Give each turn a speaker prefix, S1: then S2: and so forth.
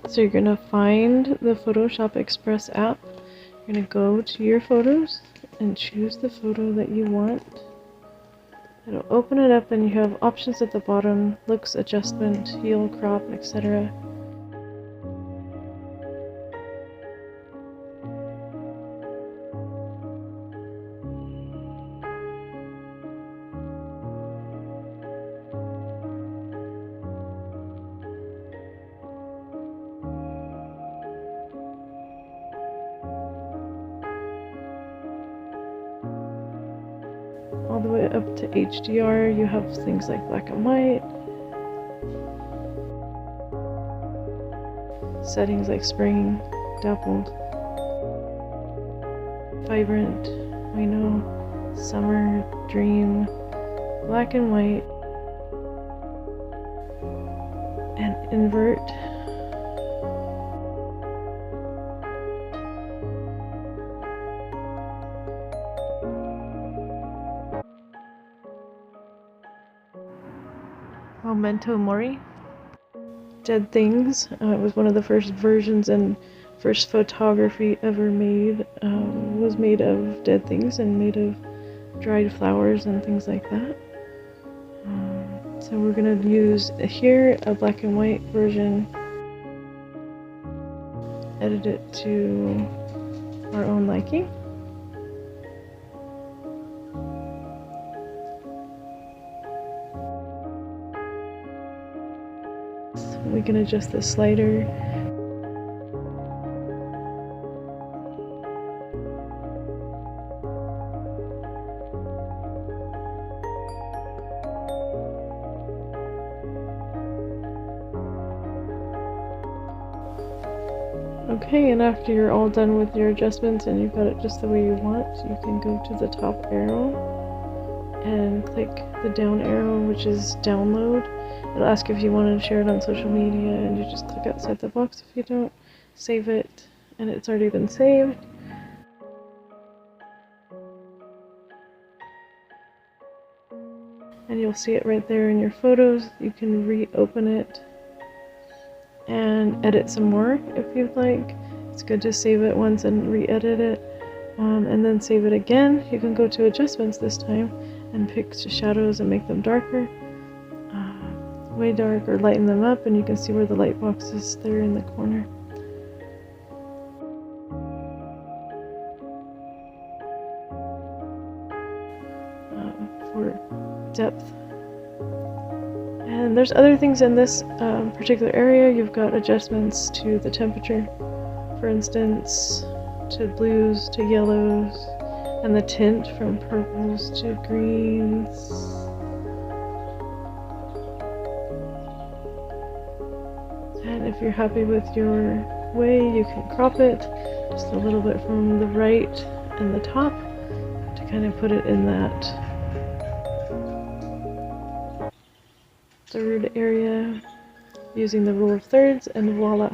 S1: So you're going to find the Photoshop Express app. You're going to go to your photos and choose the photo that you want. It'll open it up and you have options at the bottom: looks, adjustment, heal, crop, etc. All the way up to HDR, you have things like black and white, settings like spring, dappled, vibrant, summer, dream, black and white, and invert. Momento Mori. Dead Things. It was one of the first versions and first photography ever made. Was made of dead things and made of dried flowers and things like that. So we're going to use here a black and white version, edit it to our own liking. We can adjust the slider. Okay, and after you're all done with your adjustments and you've got it just the way you want, you can go to the top arrow and click the down arrow, which is download. It'll ask if you want to share it on social media, and you just click outside the box if you don't. Save it, and it's already been saved. And you'll see it right there in your photos. You can reopen it and edit some more if you'd like. It's good to save it once and re-edit it, and then save it again. You can go to adjustments this time and pick shadows and make them darker, way dark, or lighten them up, and you can see where the light box is there in the corner. For depth. And there's other things in this particular area. You've got adjustments to the temperature, for instance, to blues, to yellows, and the tint from purples to greens. And if you're happy with your way, you can crop it just a little bit from the right and the top to kind of put it in that third area using the rule of thirds, and voila.